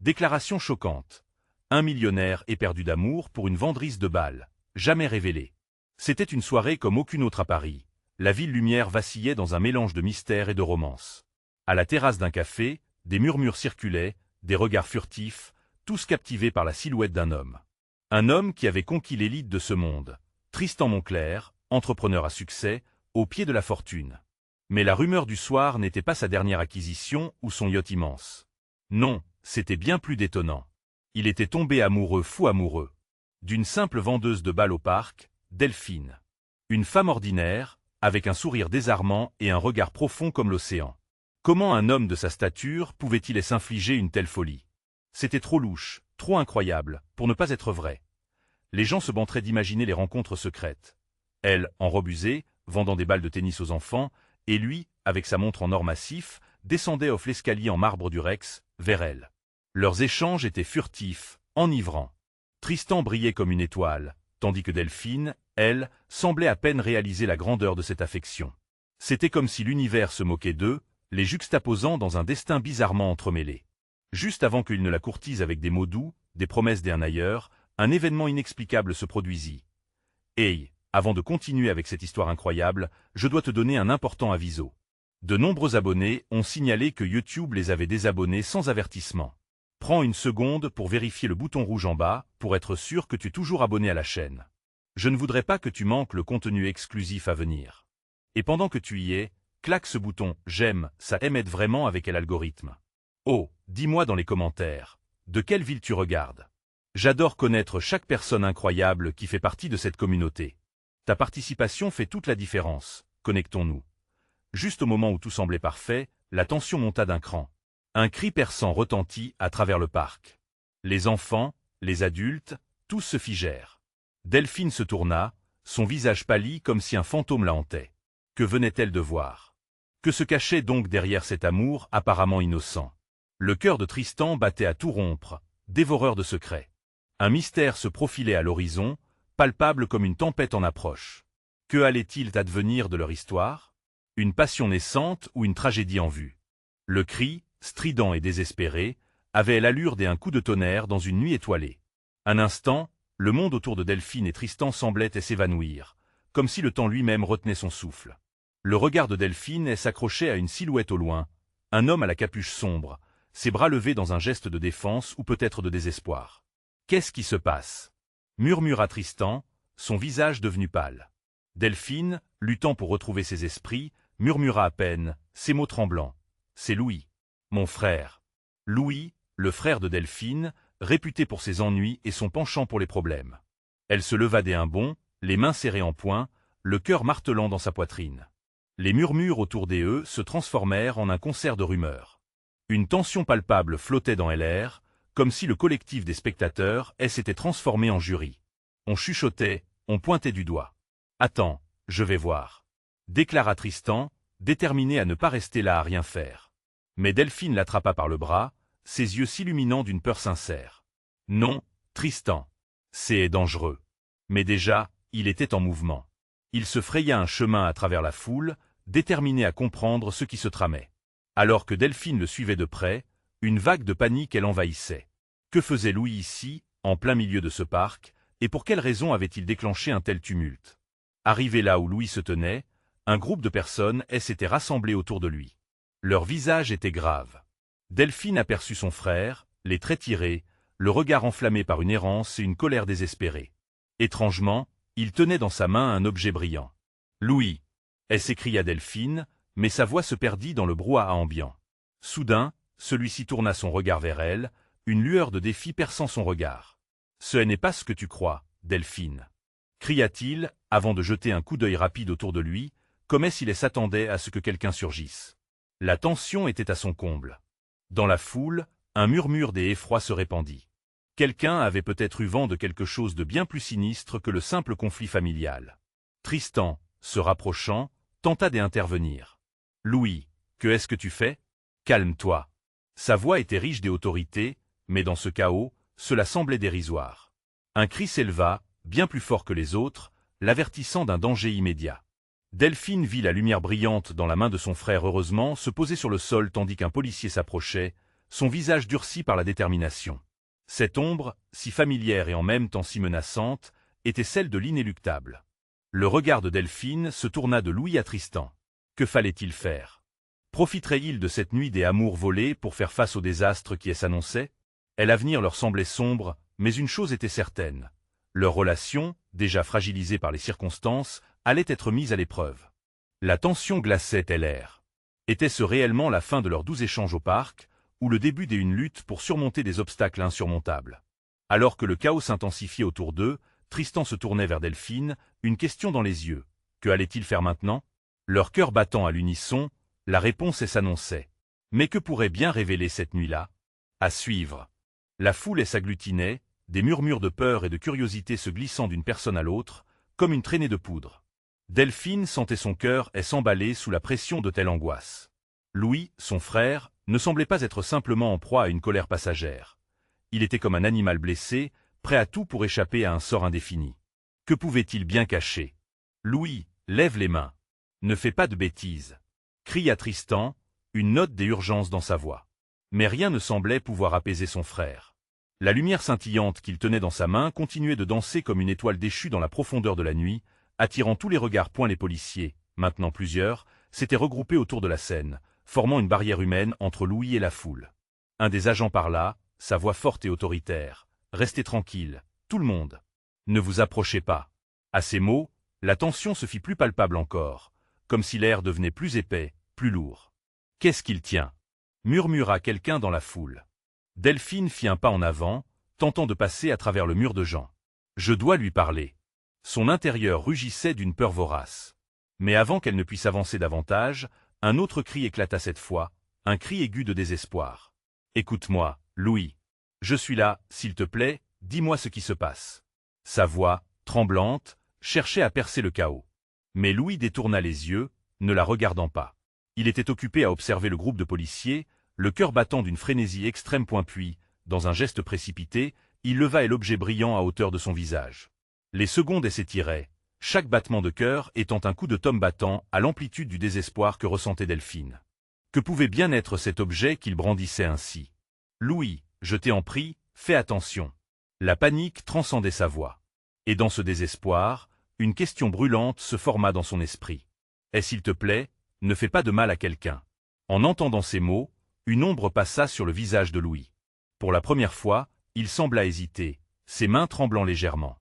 Déclaration choquante. Un millionnaire éperdu d'amour pour une vendrise de balles, jamais révélée. C'était une soirée comme aucune autre à Paris. La ville lumière vacillait dans un mélange de mystère et de romance. À la terrasse d'un café, des murmures circulaient, des regards furtifs, tous captivés par la silhouette d'un homme. Un homme qui avait conquis l'élite de ce monde. Tristan Moncler, entrepreneur à succès, au pied de la fortune. Mais la rumeur du soir n'était pas sa dernière acquisition ou son yacht immense. Non, c'était bien plus détonnant. Il était tombé amoureux, fou amoureux, d'une simple vendeuse de balles au parc, Delphine. Une femme ordinaire, avec un sourire désarmant et un regard profond comme l'océan. Comment un homme de sa stature pouvait-il s'infliger une telle folie? C'était trop louche, trop incroyable, pour ne pas être vrai. Les gens se vanteraient d'imaginer les rencontres secrètes. Elle, en robe usée, vendant des balles de tennis aux enfants, et lui, avec sa montre en or massif, descendait off l'escalier en marbre du Rex, vers elle. Leurs échanges étaient furtifs, enivrants. Tristan brillait comme une étoile, tandis que Delphine, elle, semblait à peine réaliser la grandeur de cette affection. C'était comme si l'univers se moquait d'eux, les juxtaposant dans un destin bizarrement entremêlé. Juste avant qu'il ne la courtise avec des mots doux, des promesses d'un ailleurs, un événement inexplicable se produisit. Hey, avant de continuer avec cette histoire incroyable, je dois te donner un important aviso. De nombreux abonnés ont signalé que YouTube les avait désabonnés sans avertissement. Prends une seconde pour vérifier le bouton rouge en bas, pour être sûr que tu es toujours abonné à la chaîne. Je ne voudrais pas que tu manques le contenu exclusif à venir. Et pendant que tu y es, claque ce bouton « J'aime », ça aide vraiment avec l'algorithme. Oh, dis-moi dans les commentaires, de quelle ville tu regardes? J'adore connaître chaque personne incroyable qui fait partie de cette communauté. Ta participation fait toute la différence, connectons-nous. Juste au moment où tout semblait parfait, la tension monta d'un cran. Un cri perçant retentit à travers le parc. Les enfants, les adultes, tous se figèrent. Delphine se tourna, son visage pâlit comme si un fantôme la hantait. Que venait-elle de voir? Que se cachait donc derrière cet amour apparemment innocent? Le cœur de Tristan battait à tout rompre, dévoreur de secrets. Un mystère se profilait à l'horizon, palpable comme une tempête en approche. Que allait-il advenir de leur histoire? Une passion naissante ou une tragédie en vue? Le cri, strident et désespéré, avait l'allure d'un coup de tonnerre dans une nuit étoilée. Un instant, le monde autour de Delphine et Tristan semblait s'évanouir, comme si le temps lui-même retenait son souffle. Le regard de Delphine s'accrochait à une silhouette au loin, un homme à la capuche sombre, ses bras levés dans un geste de défense ou peut-être de désespoir. « Qu'est-ce qui se passe » murmura Tristan, son visage devenu pâle. Delphine, luttant pour retrouver ses esprits, murmura à peine, ses mots tremblants. « C'est Louis. Mon frère. » Louis, le frère de Delphine, réputé pour ses ennuis et son penchant pour les problèmes. Elle se leva d'un bond, les mains serrées en poing, le cœur martelant dans sa poitrine. Les murmures autour d'eux se transformèrent en un concert de rumeurs. Une tension palpable flottait dans l'air, comme si le collectif des spectateurs s'était transformé en jury. On chuchotait, on pointait du doigt. « Attends, je vais voir », déclara Tristan, déterminé à ne pas rester là à rien faire. Mais Delphine l'attrapa par le bras, ses yeux s'illuminant d'une peur sincère. « Non, Tristan. C'est dangereux. » Mais déjà, il était en mouvement. Il se fraya un chemin à travers la foule, déterminé à comprendre ce qui se tramait. Alors que Delphine le suivait de près, une vague de panique l'envahissait. Que faisait Louis ici, en plein milieu de ce parc, et pour quelle raison avait-il déclenché un tel tumulte? Arrivé là où Louis se tenait, un groupe de personnes s'était rassemblé autour de lui. Leurs visages étaient graves. Delphine aperçut son frère, les traits tirés, le regard enflammé par une errance et une colère désespérée. Étrangement, il tenait dans sa main un objet brillant. « Louis !» s'écria Delphine, mais sa voix se perdit dans le brouhaha ambiant. Soudain, celui-ci tourna son regard vers elle, une lueur de défi perçant son regard. « Ce n'est pas ce que tu crois, Delphine !» cria-t-il, avant de jeter un coup d'œil rapide autour de lui, comme s'il s'attendait à ce que quelqu'un surgisse. La tension était à son comble. Dans la foule, un murmure des effrois se répandit. Quelqu'un avait peut-être eu vent de quelque chose de bien plus sinistre que le simple conflit familial. Tristan, se rapprochant, tenta d'intervenir. « Louis, que est-ce que tu fais? Calme-toi. » Sa voix était riche d'autorité, mais dans ce chaos, cela semblait dérisoire. Un cri s'éleva, bien plus fort que les autres, l'avertissant d'un danger immédiat. Delphine vit la lumière brillante dans la main de son frère heureusement se poser sur le sol tandis qu'un policier s'approchait, son visage durci par la détermination. Cette ombre, si familière et en même temps si menaçante, était celle de l'inéluctable. Le regard de Delphine se tourna de Louis à Tristan. Que fallait-il faire? Profiterait-il de cette nuit des amours volés pour faire face au désastre qui s'annonçait? L'avenir leur semblait sombre, mais une chose était certaine. Leur relation, déjà fragilisée par les circonstances, allait être mise à l'épreuve. La tension glaçait l'air. Était-ce réellement la fin de leurs doux échanges au parc, ou le début d'une lutte pour surmonter des obstacles insurmontables? Alors que le chaos s'intensifiait autour d'eux, Tristan se tournait vers Delphine, une question dans les yeux. Que allait-il faire maintenant? Leur cœur battant à l'unisson, la réponse s'annonçait. Mais que pourrait bien révéler cette nuit-là? À suivre. La foule s'agglutinait, des murmures de peur et de curiosité se glissant d'une personne à l'autre, comme une traînée de poudre. Delphine sentait son cœur s'emballer sous la pression de telle angoisse. Louis, son frère, ne semblait pas être simplement en proie à une colère passagère. Il était comme un animal blessé, prêt à tout pour échapper à un sort indéfini. Que pouvait-il bien cacher? Louis, lève les mains. Ne fais pas de bêtises. Cria Tristan, une note des urgences dans sa voix. Mais rien ne semblait pouvoir apaiser son frère. La lumière scintillante qu'il tenait dans sa main continuait de danser comme une étoile déchue dans la profondeur de la nuit, attirant tous les regards. Les policiers, maintenant plusieurs, s'étaient regroupés autour de la scène, formant une barrière humaine entre Louis et la foule. Un des agents parla, sa voix forte et autoritaire. « Restez tranquille, tout le monde. Ne vous approchez pas. » À ces mots, la tension se fit plus palpable encore, comme si l'air devenait plus épais, plus lourd. « Qu'est-ce qu'il tient ?» murmura quelqu'un dans la foule. Delphine fit un pas en avant, tentant de passer à travers le mur de gens. « Je dois lui parler. » Son intérieur rugissait d'une peur vorace. Mais avant qu'elle ne puisse avancer davantage, un autre cri éclata cette fois, un cri aigu de désespoir. « Écoute-moi, Louis. Je suis là, s'il te plaît, dis-moi ce qui se passe. » Sa voix, tremblante, cherchait à percer le chaos. Mais Louis détourna les yeux, ne la regardant pas. Il était occupé à observer le groupe de policiers, le cœur battant d'une frénésie extrême. Puis, dans un geste précipité, il leva l'objet brillant à hauteur de son visage. Les secondes s'étiraient, chaque battement de cœur étant un coup de tome battant à l'amplitude du désespoir que ressentait Delphine. Que pouvait bien être cet objet qu'il brandissait ainsi? « Louis, je t'en prie, fais attention. » La panique transcendait sa voix. Et dans ce désespoir, une question brûlante se forma dans son esprit. « S'il te plaît, ne fais pas de mal à quelqu'un. » En entendant ces mots, une ombre passa sur le visage de Louis. Pour la première fois, il sembla hésiter, ses mains tremblant légèrement.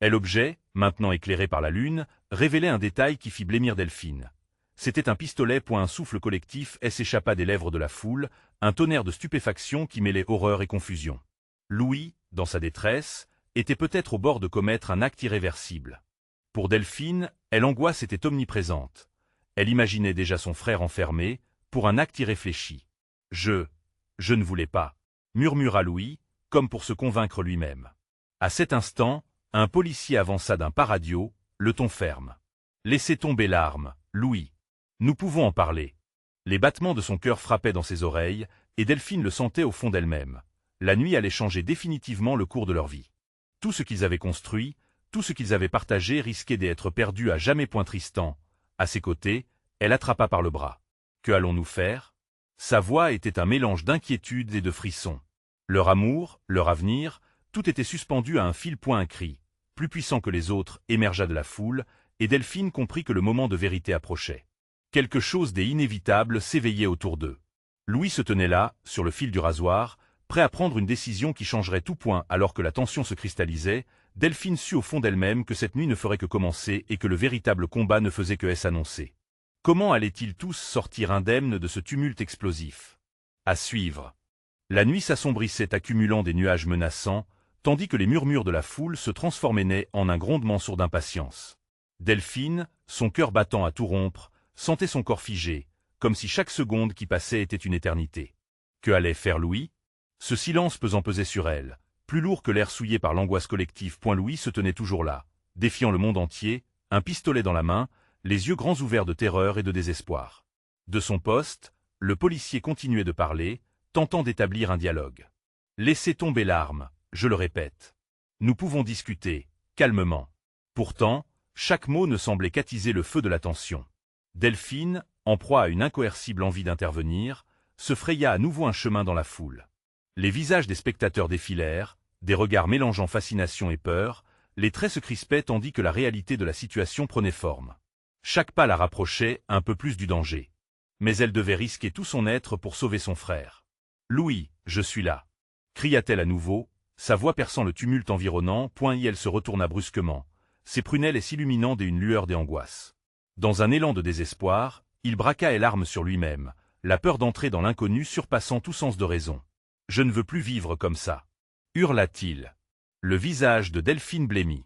Et l'objet, maintenant éclairé par la lune, révélait un détail qui fit blêmir Delphine. C'était un pistolet. Un souffle collectif s'échappa des lèvres de la foule, un tonnerre de stupéfaction qui mêlait horreur et confusion. Louis, dans sa détresse, était peut-être au bord de commettre un acte irréversible. Pour Delphine, l'angoisse était omniprésente. Elle imaginait déjà son frère enfermé, pour un acte irréfléchi. « Je ne voulais pas », murmura Louis, comme pour se convaincre lui-même. À cet instant, un policier avança d'un pas radio, le ton ferme. « Laissez tomber l'arme, Louis. Nous pouvons en parler. » Les battements de son cœur frappaient dans ses oreilles, et Delphine le sentait au fond d'elle-même. La nuit allait changer définitivement le cours de leur vie. Tout ce qu'ils avaient construit, tout ce qu'ils avaient partagé risquait d'être perdu à jamais. Tristan, à ses côtés, elle attrapa par le bras. « Que allons-nous faire ?» Sa voix était un mélange d'inquiétude et de frissons. Leur amour, leur avenir, tout était suspendu à un fil. Un cri, plus puissant que les autres, émergea de la foule, et Delphine comprit que le moment de vérité approchait. Quelque chose d'inévitable s'éveillait autour d'eux. Louis se tenait là, sur le fil du rasoir, prêt à prendre une décision qui changerait tout. Alors que la tension se cristallisait, Delphine sut au fond d'elle-même que cette nuit ne ferait que commencer et que le véritable combat ne faisait que s'annoncer. Comment allaient-ils tous sortir indemnes de ce tumulte explosif? À suivre. La nuit s'assombrissait accumulant des nuages menaçants, tandis que les murmures de la foule se transformaient en un grondement sourd d'impatience. Delphine, son cœur battant à tout rompre, sentait son corps figé, comme si chaque seconde qui passait était une éternité. Que allait faire Louis? Ce silence pesant pesait sur elle, plus lourd que l'air souillé par l'angoisse collective. Louis se tenait toujours là, défiant le monde entier, un pistolet dans la main, les yeux grands ouverts de terreur et de désespoir. De son poste, le policier continuait de parler, tentant d'établir un dialogue. « Laissez tomber l'arme, je le répète. Nous pouvons discuter, calmement. » Pourtant, chaque mot ne semblait qu'attiser le feu de la tension. Delphine, en proie à une incoercible envie d'intervenir, se fraya à nouveau un chemin dans la foule. Les visages des spectateurs défilèrent, des regards mélangeant fascination et peur, les traits se crispaient tandis que la réalité de la situation prenait forme. Chaque pas la rapprochait un peu plus du danger. Mais elle devait risquer tout son être pour sauver son frère. « Louis, je suis là !» cria-t-elle à nouveau, sa voix perçant le tumulte environnant, elle se retourna brusquement, ses prunelles s'illuminant d'une lueur d'angoisse. Dans un élan de désespoir, il braqua l'arme sur lui-même, la peur d'entrer dans l'inconnu surpassant tout sens de raison. « Je ne veux plus vivre comme ça !» hurla-t-il. Le visage de Delphine blêmit.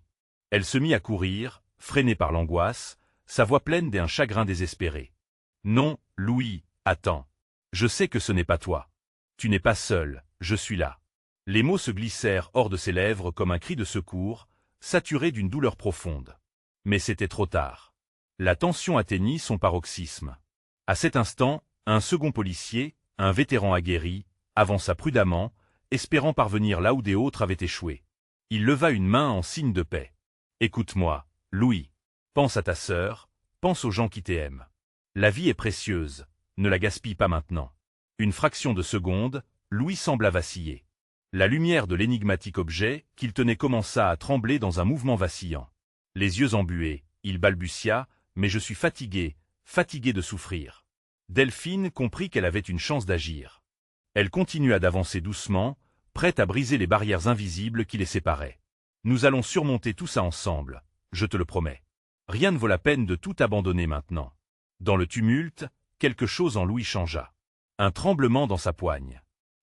Elle se mit à courir, freinée par l'angoisse, sa voix pleine d'un chagrin désespéré. « Non, Louis, attends. Je sais que ce n'est pas toi. Tu n'es pas seul, je suis là. » Les mots se glissèrent hors de ses lèvres comme un cri de secours, saturé d'une douleur profonde. Mais c'était trop tard. La tension atteignit son paroxysme. À cet instant, un second policier, un vétéran aguerri, avança prudemment, espérant parvenir là où des autres avaient échoué. Il leva une main en signe de paix. « Écoute-moi, Louis. Pense à ta sœur, pense aux gens qui t'aiment. La vie est précieuse, ne la gaspille pas maintenant. » Une fraction de seconde, Louis sembla vaciller. La lumière de l'énigmatique objet qu'il tenait commença à trembler dans un mouvement vacillant. Les yeux embués, il balbutia, « Mais je suis fatigué, fatigué de souffrir. » Delphine comprit qu'elle avait une chance d'agir. Elle continua d'avancer doucement, prête à briser les barrières invisibles qui les séparaient. « Nous allons surmonter tout ça ensemble, je te le promets. Rien ne vaut la peine de tout abandonner maintenant. » Dans le tumulte, quelque chose en Louis changea. Un tremblement dans sa poigne.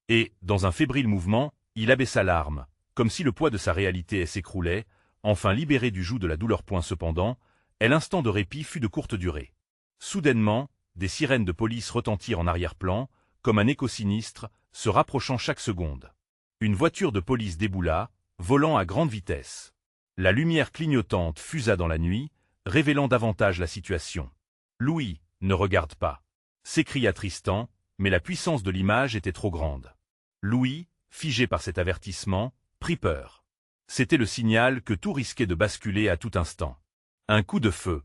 Et, dans un fébrile mouvement, il abaissa l'arme, comme si le poids de sa réalité s'écroulait, enfin libéré du joug de la douleur. Cependant, l'instant de répit fut de courte durée. Soudainement, des sirènes de police retentirent en arrière-plan, comme un écho sinistre, se rapprochant chaque seconde. Une voiture de police déboula, volant à grande vitesse. La lumière clignotante fusa dans la nuit, révélant davantage la situation. « Louis, ne regarde pas !» s'écria Tristan, mais la puissance de l'image était trop grande. Louis, figé par cet avertissement, prit peur. C'était le signal que tout risquait de basculer à tout instant. Un coup de feu.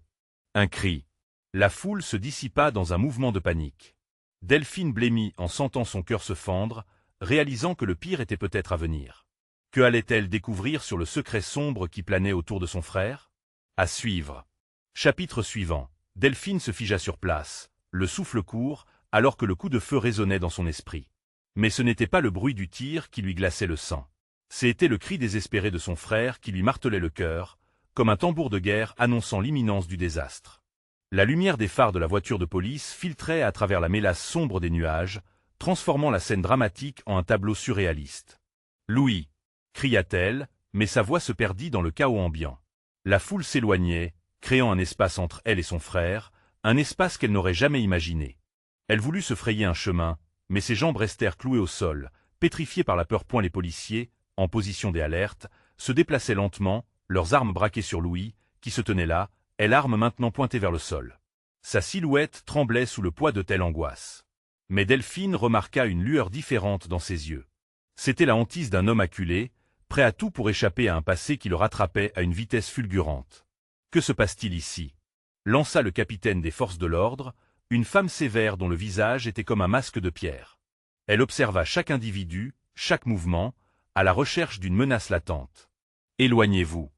Un cri. La foule se dissipa dans un mouvement de panique. Delphine blêmit en sentant son cœur se fendre, réalisant que le pire était peut-être à venir. Que allait-elle découvrir sur le secret sombre qui planait autour de son frère? À suivre. Chapitre suivant. Delphine se figea sur place, le souffle court, alors que le coup de feu résonnait dans son esprit. Mais ce n'était pas le bruit du tir qui lui glaçait le sang. C'était le cri désespéré de son frère qui lui martelait le cœur, comme un tambour de guerre annonçant l'imminence du désastre. La lumière des phares de la voiture de police filtrait à travers la mélasse sombre des nuages, transformant la scène dramatique en un tableau surréaliste. « Louis !» cria-t-elle, mais sa voix se perdit dans le chaos ambiant. La foule s'éloignait, créant un espace entre elle et son frère, un espace qu'elle n'aurait jamais imaginé. Elle voulut se frayer un chemin, mais ses jambes restèrent clouées au sol, pétrifiées par la peur. Les policiers, en position des alertes, se déplaçaient lentement, leurs armes braquées sur Louis, qui se tenait là, l'arme maintenant pointée vers le sol. Sa silhouette tremblait sous le poids de telle angoisse. Mais Delphine remarqua une lueur différente dans ses yeux. C'était la hantise d'un homme acculé, prêt à tout pour échapper à un passé qui le rattrapait à une vitesse fulgurante. « Que se passe-t-il ici ?» lança le capitaine des forces de l'ordre, une femme sévère dont le visage était comme un masque de pierre. Elle observa chaque individu, chaque mouvement, à la recherche d'une menace latente. « Éloignez-vous !»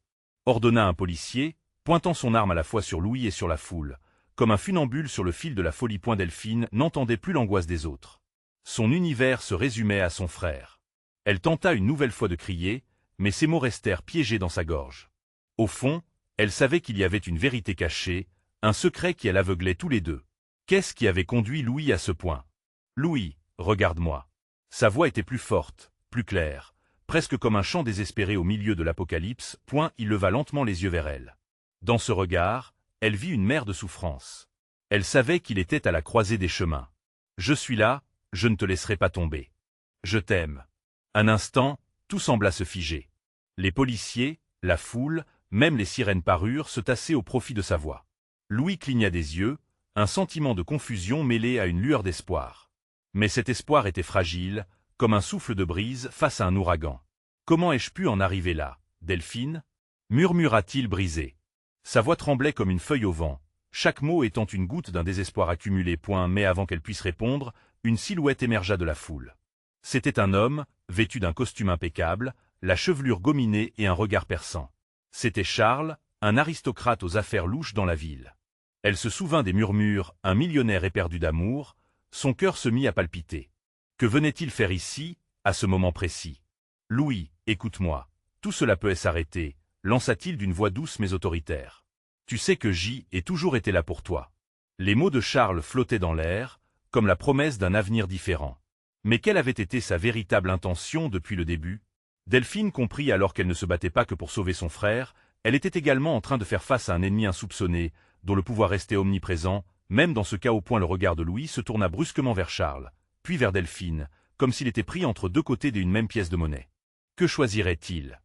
ordonna un policier, pointant son arme à la fois sur Louis et sur la foule, comme un funambule sur le fil de la folie. Delphine n'entendait plus l'angoisse des autres. Son univers se résumait à son frère. Elle tenta une nouvelle fois de crier, mais ses mots restèrent piégés dans sa gorge. Au fond, elle savait qu'il y avait une vérité cachée, un secret qui l'aveuglait tous les deux. Qu'est-ce qui avait conduit Louis à ce point? « Louis, regarde-moi. » Sa voix était plus forte, plus claire, presque comme un chant désespéré au milieu de l'apocalypse. Il leva lentement les yeux vers elle. Dans ce regard, elle vit une mer de souffrance. Elle savait qu'il était à la croisée des chemins. « Je suis là, je ne te laisserai pas tomber. Je t'aime. » Un instant, tout sembla se figer. Les policiers, la foule, même les sirènes parurent se tasser au profit de sa voix. Louis cligna des yeux, un sentiment de confusion mêlé à une lueur d'espoir. Mais cet espoir était fragile, comme un souffle de brise face à un ouragan. « Comment ai-je pu en arriver là, Delphine ?» murmura-t-il brisé. Sa voix tremblait comme une feuille au vent, chaque mot étant une goutte d'un désespoir accumulé. Mais avant qu'elle puisse répondre, une silhouette émergea de la foule. C'était un homme, vêtu d'un costume impeccable, la chevelure gominée et un regard perçant. C'était Charles, un aristocrate aux affaires louches dans la ville. Elle se souvint des murmures, un millionnaire éperdu d'amour, son cœur se mit à palpiter. Que venait-il faire ici, à ce moment précis? Louis, écoute-moi, tout cela peut s'arrêter, lança-t-il d'une voix douce mais autoritaire. Tu sais que j'y ai toujours été là pour toi. Les mots de Charles flottaient dans l'air, comme la promesse d'un avenir différent. Mais quelle avait été sa véritable intention depuis le début? Delphine comprit alors qu'elle ne se battait pas que pour sauver son frère, elle était également en train de faire face à un ennemi insoupçonné, dont le pouvoir restait omniprésent, même dans ce cas au point le regard de Louis se tourna brusquement vers Charles, puis vers Delphine, comme s'il était pris entre deux côtés d'une même pièce de monnaie. Que choisirait-il?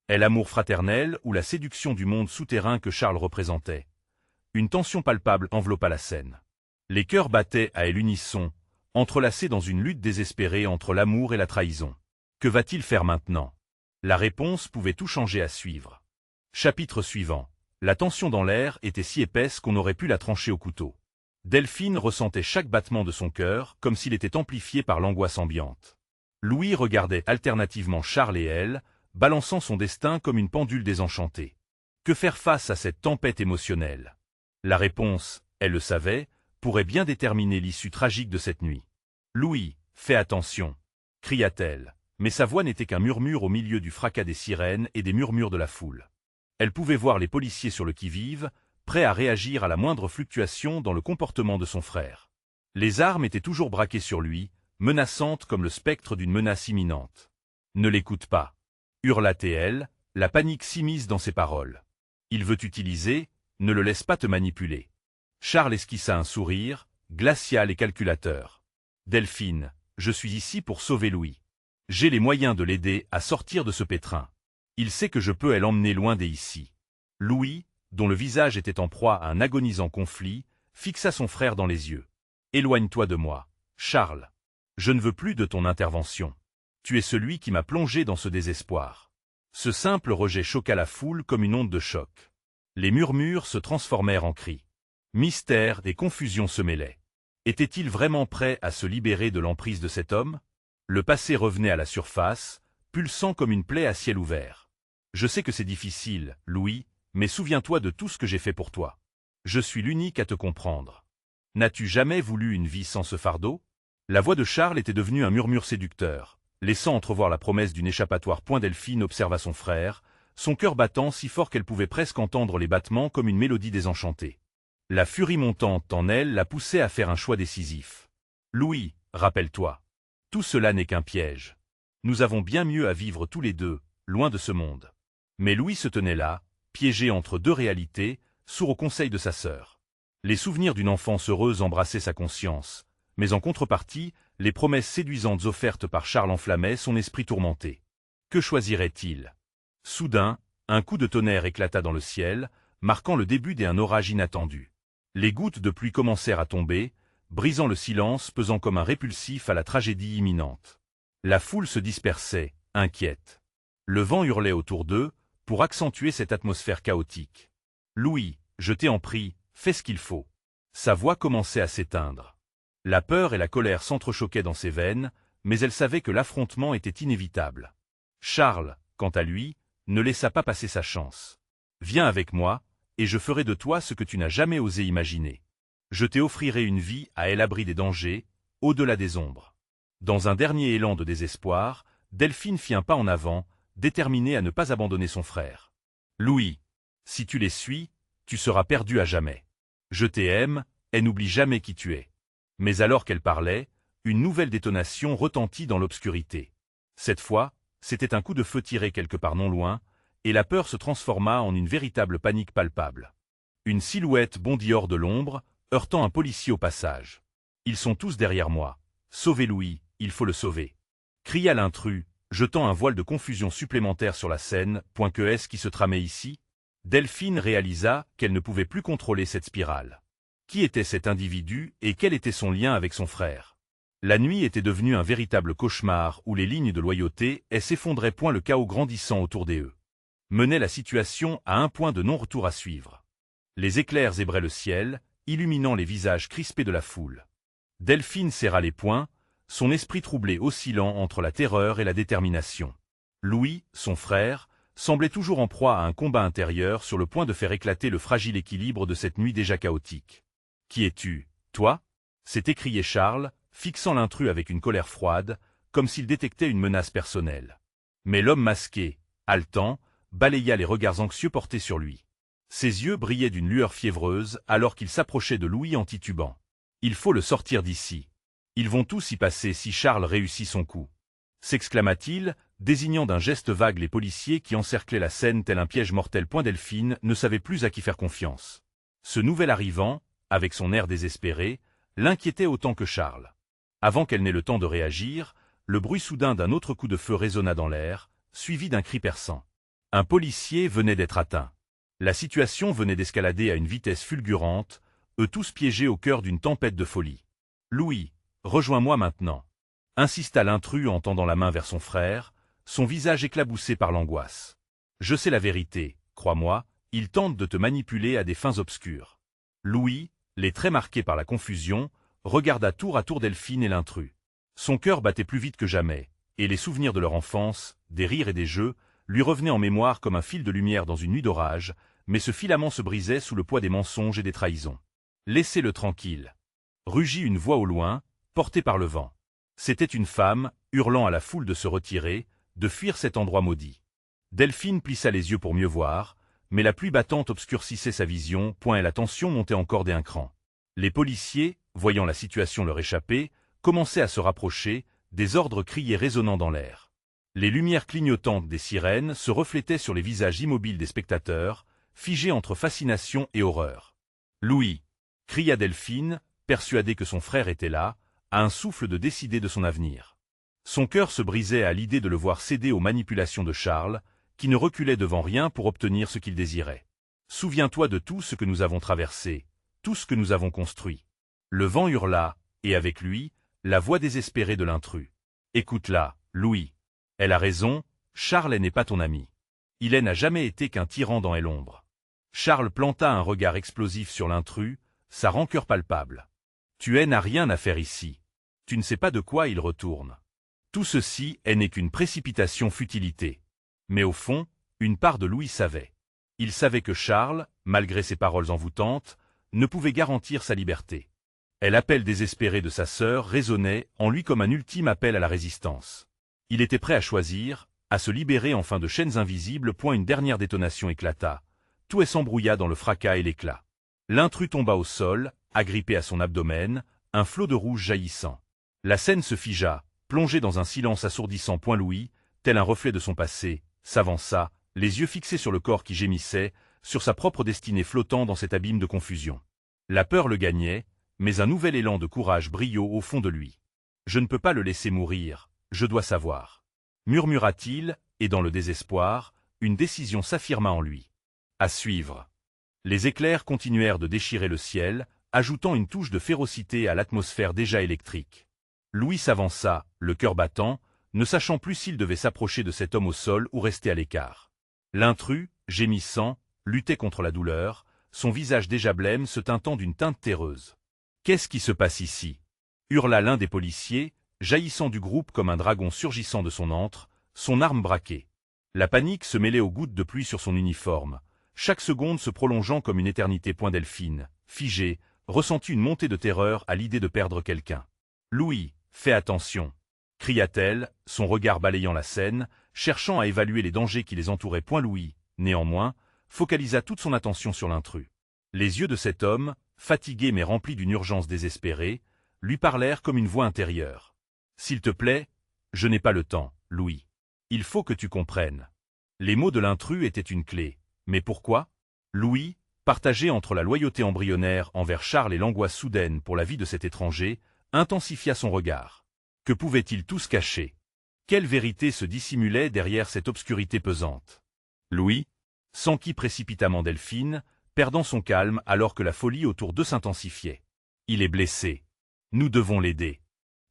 L'amour fraternel ou la séduction du monde souterrain que Charles représentait? Une tension palpable enveloppa la scène. Les cœurs battaient à l'unisson, entrelacés dans une lutte désespérée entre l'amour et la trahison. Que va-t-il faire maintenant? La réponse pouvait tout changer à suivre. Chapitre suivant. La tension dans l'air était si épaisse qu'on aurait pu la trancher au couteau. Delphine ressentait chaque battement de son cœur comme s'il était amplifié par l'angoisse ambiante. Louis regardait alternativement Charles et elle, balançant son destin comme une pendule désenchantée. Que faire face à cette tempête émotionnelle? La réponse, elle le savait, pourrait bien déterminer l'issue tragique de cette nuit. « Louis, fais attention !» cria-t-elle, mais sa voix n'était qu'un murmure au milieu du fracas des sirènes et des murmures de la foule. Elle pouvait voir les policiers sur le qui-vive, prêts à réagir à la moindre fluctuation dans le comportement de son frère. Les armes étaient toujours braquées sur lui, menaçantes comme le spectre d'une menace imminente. « Ne l'écoute pas !» hurla-t-elle, la panique s'immisce dans ses paroles. « Il veut t'utiliser, ne le laisse pas te manipuler. » Charles esquissa un sourire, glacial et calculateur. « Delphine, je suis ici pour sauver Louis. J'ai les moyens de l'aider à sortir de ce pétrin. Il sait que je peux l'emmener loin d'ici. » Louis, dont le visage était en proie à un agonisant conflit, fixa son frère dans les yeux. « Éloigne-toi de moi, Charles. Je ne veux plus de ton intervention. Tu es celui qui m'a plongé dans ce désespoir. » Ce simple rejet choqua la foule comme une onde de choc. Les murmures se transformèrent en cris. Mystère et confusion se mêlaient. Était-il vraiment prêt à se libérer de l'emprise de cet homme? Le passé revenait à la surface, pulsant comme une plaie à ciel ouvert. « Je sais que c'est difficile, Louis, mais souviens-toi de tout ce que j'ai fait pour toi. Je suis l'unique à te comprendre. N'as-tu jamais voulu une vie sans ce fardeau ?» La voix de Charles était devenue un murmure séducteur, laissant entrevoir la promesse d'une échappatoire. Delphine observa son frère, son cœur battant si fort qu'elle pouvait presque entendre les battements comme une mélodie désenchantée. La furie montante en elle la poussait à faire un choix décisif. « Louis, rappelle-toi. Tout cela n'est qu'un piège. Nous avons bien mieux à vivre tous les deux, loin de ce monde. » Mais Louis se tenait là, piégé entre deux réalités, sourd au conseil de sa sœur. Les souvenirs d'une enfance heureuse embrassaient sa conscience, mais en contrepartie, les promesses séduisantes offertes par Charles enflammaient son esprit tourmenté. Que choisirait-il? Soudain, un coup de tonnerre éclata dans le ciel, marquant le début d'un orage inattendu. Les gouttes de pluie commencèrent à tomber, brisant le silence pesant comme un répulsif à la tragédie imminente. La foule se dispersait, inquiète. Le vent hurlait autour d'eux, pour accentuer cette atmosphère chaotique. « Louis, je t'en prie, fais ce qu'il faut. » Sa voix commençait à s'éteindre. La peur et la colère s'entrechoquaient dans ses veines, mais elle savait que l'affrontement était inévitable. Charles, quant à lui, ne laissa pas passer sa chance. « Viens avec moi, et je ferai de toi ce que tu n'as jamais osé imaginer. Je t'offrirai une vie à l'abri des dangers, au-delà des ombres. » Dans un dernier élan de désespoir, Delphine fit un pas en avant, déterminée à ne pas abandonner son frère. « Louis, si tu les suis, tu seras perdu à jamais. Je t'aime, et n'oublie jamais qui tu es. » Mais alors qu'elle parlait, une nouvelle détonation retentit dans l'obscurité. Cette fois, c'était un coup de feu tiré quelque part non loin, et la peur se transforma en une véritable panique palpable. Une silhouette bondit hors de l'ombre, heurtant un policier au passage. « Ils sont tous derrière moi. Sauvez Louis, il faut le sauver. » cria l'intrus, jetant un voile de confusion supplémentaire sur la scène. Que est-ce qui se tramait ici? Delphine réalisa qu'elle ne pouvait plus contrôler cette spirale. Qui était cet individu et quel était son lien avec son frère? La nuit était devenue un véritable cauchemar où les lignes de loyauté s'effondraient. Le chaos grandissant autour d'eux menait la situation à un point de non-retour à suivre. Les éclairs zébraient le ciel, illuminant les visages crispés de la foule. Delphine serra les poings, son esprit troublé oscillant entre la terreur et la détermination. Louis, son frère, semblait toujours en proie à un combat intérieur sur le point de faire éclater le fragile équilibre de cette nuit déjà chaotique. « Qui es-tu, toi » s'est écrié Charles, fixant l'intrus avec une colère froide, comme s'il détectait une menace personnelle. Mais l'homme masqué, haletant, balaya les regards anxieux portés sur lui. Ses yeux brillaient d'une lueur fiévreuse alors qu'il s'approchait de Louis en titubant. « Il faut le sortir d'ici. Ils vont tous y passer si Charles réussit son coup. » s'exclama-t-il, désignant d'un geste vague les policiers qui encerclaient la scène tel un piège mortel. Delphine ne savait plus à qui faire confiance. Ce nouvel arrivant, avec son air désespéré, l'inquiétait autant que Charles. Avant qu'elle n'ait le temps de réagir, le bruit soudain d'un autre coup de feu résonna dans l'air, suivi d'un cri perçant. Un policier venait d'être atteint. La situation venait d'escalader à une vitesse fulgurante, eux tous piégés au cœur d'une tempête de folie. « Louis, rejoins-moi maintenant » insista l'intrus en tendant la main vers son frère, son visage éclaboussé par l'angoisse. « Je sais la vérité, crois-moi, il tente de te manipuler à des fins obscures. » Louis, les traits marqués par la confusion, regarda tour à tour Delphine et l'intrus. Son cœur battait plus vite que jamais, et les souvenirs de leur enfance, des rires et des jeux, lui revenaient en mémoire comme un fil de lumière dans une nuit d'orage, mais ce filament se brisait sous le poids des mensonges et des trahisons. « Laissez-le tranquille. » Rugit une voix au loin, portée par le vent. C'était une femme, hurlant à la foule de se retirer, de fuir cet endroit maudit. Delphine plissa les yeux pour mieux voir, mais la pluie battante obscurcissait sa vision, et la tension montait encore d'un cran. Les policiers, voyant la situation leur échapper, commençaient à se rapprocher, des ordres criés résonnant dans l'air. Les lumières clignotantes des sirènes se reflétaient sur les visages immobiles des spectateurs, figés entre fascination et horreur. « Louis » cria Delphine, persuadée que son frère était là, à un souffle de décider de son avenir. Son cœur se brisait à l'idée de le voir céder aux manipulations de Charles, qui ne reculait devant rien pour obtenir ce qu'il désirait. « Souviens-toi de tout ce que nous avons traversé, tout ce que nous avons construit. » Le vent hurla, et avec lui, la voix désespérée de l'intrus. « Écoute-la, Louis. Elle a raison, Charles n'est pas ton ami. Il n'a jamais été qu'un tyran dans l'ombre. » Charles planta un regard explosif sur l'intrus, sa rancœur palpable. « Tu n'as rien à faire ici. Tu ne sais pas de quoi il retourne. Tout ceci n'est qu'une précipitation futilité. » Mais au fond, une part de Louis savait. Il savait que Charles, malgré ses paroles envoûtantes, ne pouvait garantir sa liberté. L'appel désespéré de sa sœur résonnait en lui comme un ultime appel à la résistance. Il était prêt à choisir, à se libérer enfin de chaînes invisibles. Une dernière détonation éclata. Tout s'embrouilla dans le fracas et l'éclat. L'intrus tomba au sol, agrippé à son abdomen, un flot de rouge jaillissant. La scène se figea, plongée dans un silence assourdissant. Louis, tel un reflet de son passé, s'avança, les yeux fixés sur le corps qui gémissait, sur sa propre destinée flottant dans cet abîme de confusion. La peur le gagnait, mais un nouvel élan de courage brilla au fond de lui. « Je ne peux pas le laisser mourir, je dois savoir. » murmura-t-il, et dans le désespoir, une décision s'affirma en lui. À suivre. Les éclairs continuèrent de déchirer le ciel, ajoutant une touche de férocité à l'atmosphère déjà électrique. Louis s'avança, le cœur battant, ne sachant plus s'il devait s'approcher de cet homme au sol ou rester à l'écart. L'intrus, gémissant, luttait contre la douleur, son visage déjà blême se teintant d'une teinte terreuse. « Qu'est-ce qui se passe ici » hurla l'un des policiers, jaillissant du groupe comme un dragon surgissant de son antre, son arme braquée. La panique se mêlait aux gouttes de pluie sur son uniforme, chaque seconde se prolongeant comme une éternité. Delphine, figée, ressentit une montée de terreur à l'idée de perdre quelqu'un. « Louis, fais attention » cria-t-elle, son regard balayant la scène, cherchant à évaluer les dangers qui les entouraient. Louis, néanmoins, focalisa toute son attention sur l'intrus. Les yeux de cet homme, fatigués mais remplis d'une urgence désespérée, lui parlèrent comme une voix intérieure. « S'il te plaît, je n'ai pas le temps, Louis. Il faut que tu comprennes. » Les mots de l'intrus étaient une clé. Mais pourquoi ? Louis, partagé entre la loyauté embryonnaire envers Charles et l'angoisse soudaine pour la vie de cet étranger, intensifia son regard. Que pouvaient-ils tous cacher ? Quelle vérité se dissimulait derrière cette obscurité pesante ? Louis s'enquit précipitamment Delphine, perdant son calme alors que la folie autour d'eux s'intensifiait. « Il est blessé. Nous devons l'aider. »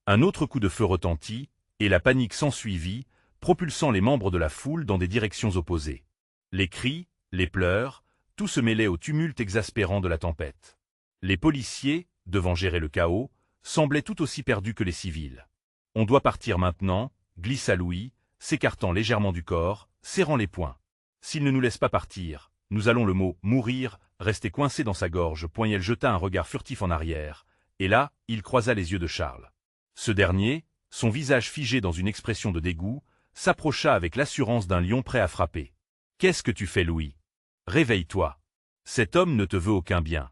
Un autre coup de feu retentit, et la panique s'ensuivit, propulsant les membres de la foule dans des directions opposées. Les cris, les pleurs, Tout se mêlait au tumulte exaspérant de la tempête. Les policiers, devant gérer le chaos, semblaient tout aussi perdus que les civils. « On doit partir maintenant », glissa Louis, s'écartant légèrement du corps, serrant les poings. « S'il ne nous laisse pas partir, nous allons » le mot « mourir » restait coincé dans sa gorge. Poignel jeta un regard furtif en arrière, et là, il croisa les yeux de Charles. Ce dernier, son visage figé dans une expression de dégoût, s'approcha avec l'assurance d'un lion prêt à frapper. « Qu'est-ce que tu fais, Louis? Réveille-toi. Cet homme ne te veut aucun bien. »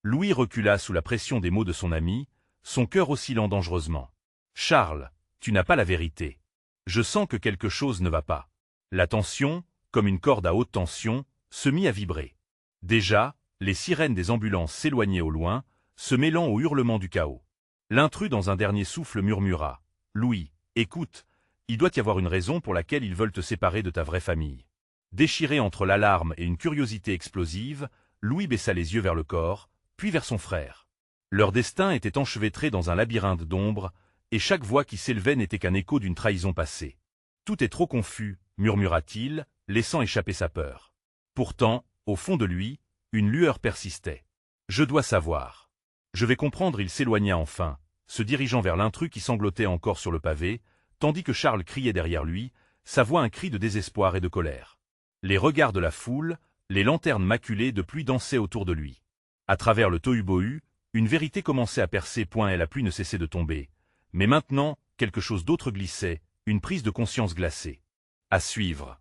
Louis recula sous la pression des mots de son ami, son cœur oscillant dangereusement. « Charles, tu n'as pas la vérité. Je sens que quelque chose ne va pas. » La tension, comme une corde à haute tension, se mit à vibrer. Déjà, les sirènes des ambulances s'éloignaient au loin, se mêlant aux hurlements du chaos. L'intrus dans un dernier souffle murmura. « Louis, écoute, il doit y avoir une raison pour laquelle ils veulent te séparer de ta vraie famille. » Déchiré entre l'alarme et une curiosité explosive, Louis baissa les yeux vers le corps, puis vers son frère. Leur destin était enchevêtré dans un labyrinthe d'ombres, et chaque voix qui s'élevait n'était qu'un écho d'une trahison passée. « Tout est trop confus, » murmura-t-il, laissant échapper sa peur. Pourtant, au fond de lui, une lueur persistait. « Je dois savoir. Je vais comprendre. » Il s'éloigna enfin, se dirigeant vers l'intrus qui sanglotait encore sur le pavé, tandis que Charles criait derrière lui, sa voix un cri de désespoir et de colère. Les regards de la foule, les lanternes maculées de pluie dansaient autour de lui. À travers le tohu-bohu, une vérité commençait à percer. Et la pluie ne cessait de tomber. Mais maintenant, quelque chose d'autre glissait, une prise de conscience glacée. À suivre.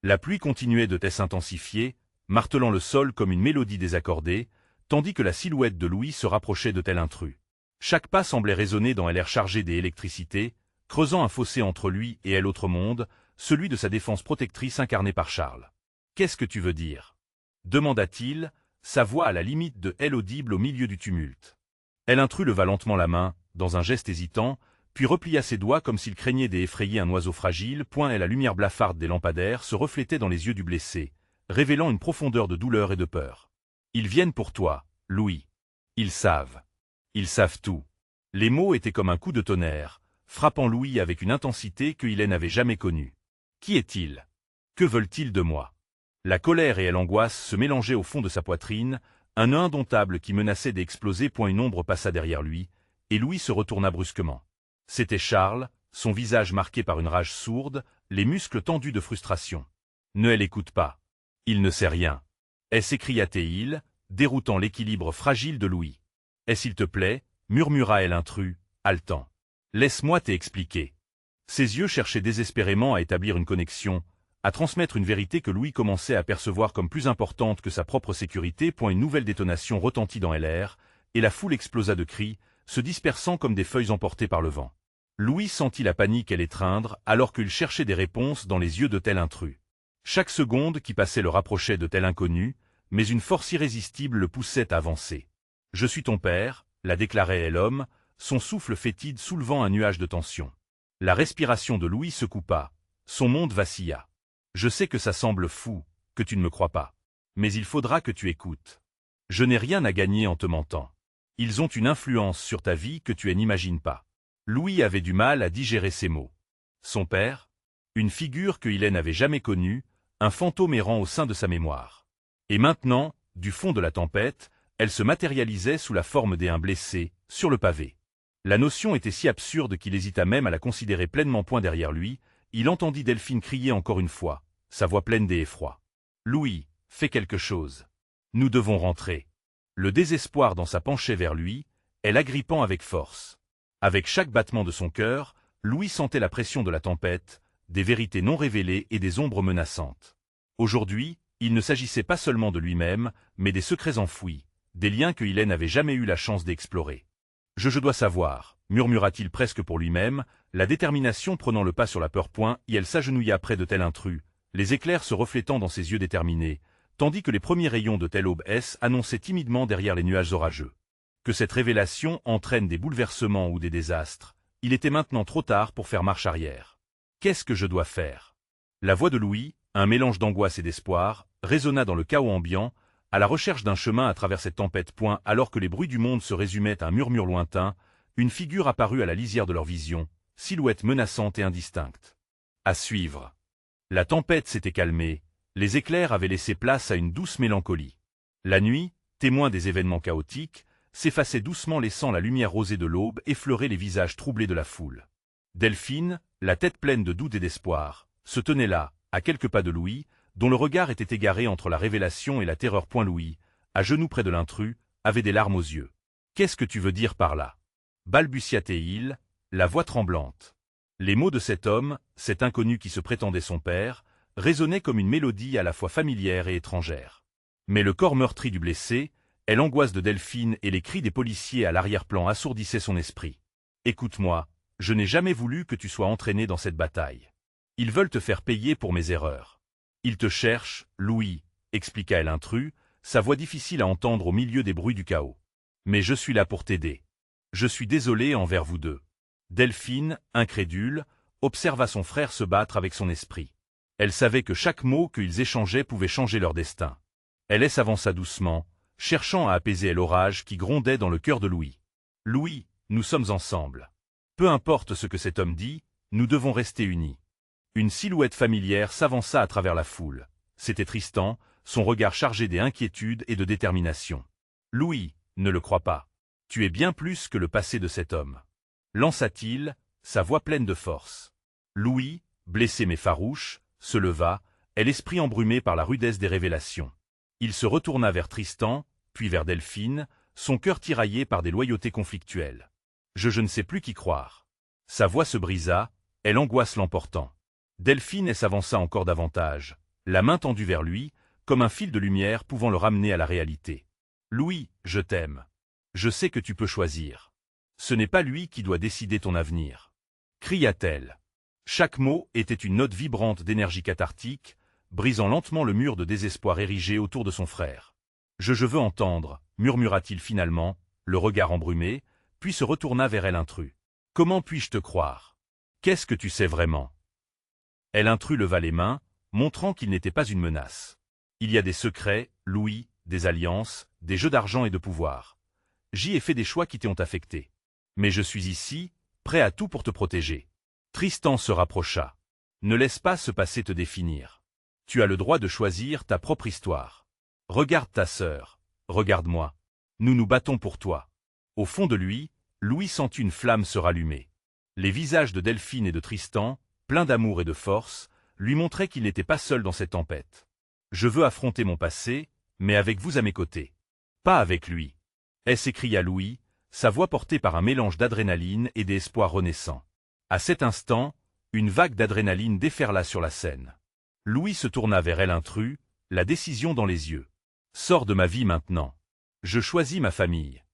La pluie continuait de s'intensifier, martelant le sol comme une mélodie désaccordée, tandis que la silhouette de Louis se rapprochait de tel intrus. Chaque pas semblait résonner dans l'air chargé d'électricité, creusant un fossé entre lui et l'autre monde, celui de sa défense protectrice incarnée par Charles. « Qu'est-ce que tu veux dire ?» demanda-t-il, sa voix à la limite de L audible au milieu du tumulte. L'intrus leva lentement la main, dans un geste hésitant, puis replia ses doigts comme s'il craignait d'effrayer un oiseau fragile. Et la lumière blafarde des lampadaires se reflétait dans les yeux du blessé, révélant une profondeur de douleur et de peur. « Ils viennent pour toi, Louis. Ils savent. Ils savent tout. » Les mots étaient comme un coup de tonnerre, frappant Louis avec une intensité qu'il n'avait jamais connue. Qui est-il? Que veulent-ils de moi? La colère et l'angoisse se mélangeaient au fond de sa poitrine, un nœud indomptable qui menaçait d'exploser. Une ombre passa derrière lui, et Louis se retourna brusquement. C'était Charles, son visage marqué par une rage sourde, les muscles tendus de frustration. « Ne l'écoute pas. Il ne sait rien. » s'écria-t-il, déroutant l'équilibre fragile de Louis. « S'il te plaît, » murmura l'intrus, haletant. « Laisse-moi t'expliquer. » Ses yeux cherchaient désespérément à établir une connexion, à transmettre une vérité que Louis commençait à percevoir comme plus importante que sa propre sécurité. Une nouvelle détonation retentit dans l'air, et la foule explosa de cris, se dispersant comme des feuilles emportées par le vent. Louis sentit la panique l'étreindre alors qu'il cherchait des réponses dans les yeux de tel intrus. Chaque seconde qui passait le rapprochait de tel inconnu, mais une force irrésistible le poussait à avancer. « Je suis ton père », la déclarait l'homme, son souffle fétide soulevant un nuage de tension. La respiration de Louis se coupa, son monde vacilla. « Je sais que ça semble fou, que tu ne me crois pas. Mais il faudra que tu écoutes. Je n'ai rien à gagner en te mentant. Ils ont une influence sur ta vie que tu n'imagines pas. » Louis avait du mal à digérer ces mots. Son père? Une figure qu'il n'avait jamais connue, un fantôme errant au sein de sa mémoire. Et maintenant, du fond de la tempête, elle se matérialisait sous la forme d'un blessé, sur le pavé. La notion était si absurde qu'il hésita même à la considérer pleinement. Derrière lui, il entendit Delphine crier encore une fois, sa voix pleine d'effroi. « Louis, fais quelque chose. Nous devons rentrer. » Le désespoir dans sa penchait vers lui, elle agrippant avec force. Avec chaque battement de son cœur, Louis sentait la pression de la tempête, des vérités non révélées et des ombres menaçantes. Aujourd'hui, il ne s'agissait pas seulement de lui-même, mais des secrets enfouis, des liens que Hélène n'avait jamais eu la chance d'explorer. « Je dois savoir », murmura-t-il presque pour lui-même, la détermination prenant le pas sur la peur. Et elle s'agenouilla près de tel intrus, les éclairs se reflétant dans ses yeux déterminés, tandis que les premiers rayons de telle aube annonçaient timidement derrière les nuages orageux. Que cette révélation entraîne des bouleversements ou des désastres, il était maintenant trop tard pour faire marche arrière. Qu'est-ce que je dois faire? La voix de Louis, un mélange d'angoisse et d'espoir, résonna dans le chaos ambiant, à la recherche d'un chemin à travers cette tempête. Alors que les bruits du monde se résumaient à un murmure lointain, une figure apparut à la lisière de leur vision, silhouette menaçante et indistincte. À suivre. La tempête s'était calmée, Les éclairs avaient laissé place à une douce mélancolie. La nuit, témoin des événements chaotiques, s'effaçait doucement laissant la lumière rosée de l'aube effleurer les visages troublés de la foule. Delphine, la tête pleine de doute et d'espoir, se tenait là, à quelques pas de Louis, dont le regard était égaré entre la révélation et la terreur. Louis, à genoux près de l'intrus, avait des larmes aux yeux. « Qu'est-ce que tu veux dire par là » balbutia-t-il, la voix tremblante. Les mots de cet homme, cet inconnu qui se prétendait son père, résonnaient comme une mélodie à la fois familière et étrangère. Mais le corps meurtri du blessé, et l'angoisse de Delphine et les cris des policiers à l'arrière-plan assourdissaient son esprit. « Écoute-moi, je n'ai jamais voulu que tu sois entraîné dans cette bataille. Ils veulent te faire payer pour mes erreurs. Ils te cherchent, Louis, expliqua l'intrus, sa voix difficile à entendre au milieu des bruits du chaos. Mais je suis là pour t'aider. Je suis désolé envers vous deux. » Delphine, incrédule, observa son frère se battre avec son esprit. Elle savait que chaque mot qu'ils échangeaient pouvait changer leur destin. Elle s'avança doucement, cherchant à apaiser l'orage qui grondait dans le cœur de Louis. « Louis, nous sommes ensemble. Peu importe ce que cet homme dit, nous devons rester unis. » Une silhouette familière s'avança à travers la foule. C'était Tristan, son regard chargé d'inquiétude et de détermination. « Louis, ne le crois pas. Tu es bien plus que le passé de cet homme. » lança-t-il, sa voix pleine de force. Louis, blessé mais farouche, se leva, et l'esprit embrumé par la rudesse des révélations. Il se retourna vers Tristan, puis vers Delphine, son cœur tiraillé par des loyautés conflictuelles. « Je ne sais plus qui croire. » Sa voix se brisa, et l'angoisse l'emportant. Delphine s'avança encore davantage, la main tendue vers lui, comme un fil de lumière pouvant le ramener à la réalité. « Louis, je t'aime. Je sais que tu peux choisir. Ce n'est pas lui qui doit décider ton avenir. » cria-t-elle. Chaque mot était une note vibrante d'énergie cathartique, brisant lentement le mur de désespoir érigé autour de son frère. « Je veux entendre, » murmura-t-il finalement, le regard embrumé, puis se retourna vers elle intrus. « Comment puis-je te croire? Qu'est-ce que tu sais vraiment ?» Elle intrus leva les mains, montrant qu'il n'était pas une menace. « Il y a des secrets, Louis, des alliances, des jeux d'argent et de pouvoir. J'y ai fait des choix qui t'ont affecté. Mais je suis ici, prêt à tout pour te protéger. » Tristan se rapprocha. « Ne laisse pas ce passé te définir. Tu as le droit de choisir ta propre histoire. Regarde ta sœur, regarde-moi. Nous nous battons pour toi. » Au fond de lui, Louis sentit une flamme se rallumer. Les visages de Delphine et de Tristan, pleins d'amour et de force, lui montraient qu'il n'était pas seul dans cette tempête. « Je veux affronter mon passé, mais avec vous à mes côtés. Pas avec lui. » s'écria Louis, sa voix portée par un mélange d'adrénaline et d'espoir renaissant. À cet instant, une vague d'adrénaline déferla sur la scène. Louis se tourna vers elle intrus, la décision dans les yeux. « Sors de ma vie maintenant. Je choisis ma famille. »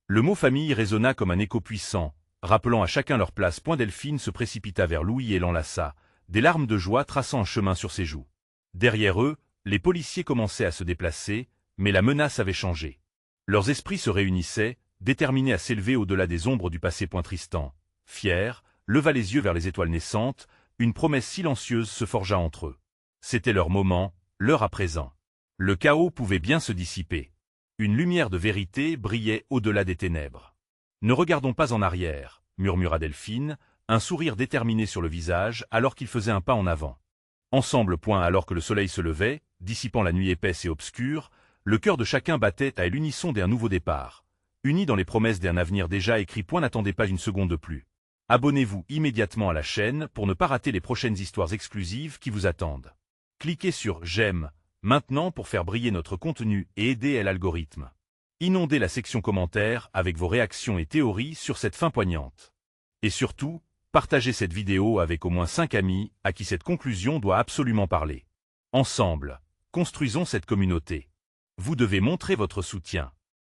Le mot famille résonna comme un écho puissant, rappelant à chacun leur place. Delphine se précipita vers Louis et l'enlaça, des larmes de joie traçant un chemin sur ses joues. Derrière eux, les policiers commençaient à se déplacer, mais la menace avait changé. Leurs esprits se réunissaient, déterminés à s'élever au-delà des ombres du passé. Tristan, fier, leva les yeux vers les étoiles naissantes, une promesse silencieuse se forgea entre eux. C'était leur moment, l'heure à présent. Le chaos pouvait bien se dissiper. Une lumière de vérité brillait au-delà des ténèbres. « Ne regardons pas en arrière, » murmura Delphine, un sourire déterminé sur le visage alors qu'il faisait un pas en avant. Ensemble, alors que le soleil se levait, dissipant la nuit épaisse et obscure, le cœur de chacun battait à l'unisson d'un nouveau départ. Unis dans les promesses d'un avenir déjà écrit. N'attendez pas une seconde de plus. Abonnez-vous immédiatement à la chaîne pour ne pas rater les prochaines histoires exclusives qui vous attendent. Cliquez sur « J'aime » maintenant pour faire briller notre contenu et aider l'algorithme. Inondez la section commentaires avec vos réactions et théories sur cette fin poignante. Et surtout, partagez cette vidéo avec au moins 5 amis à qui cette conclusion doit absolument parler. Ensemble, construisons cette communauté. Vous devez montrer votre soutien.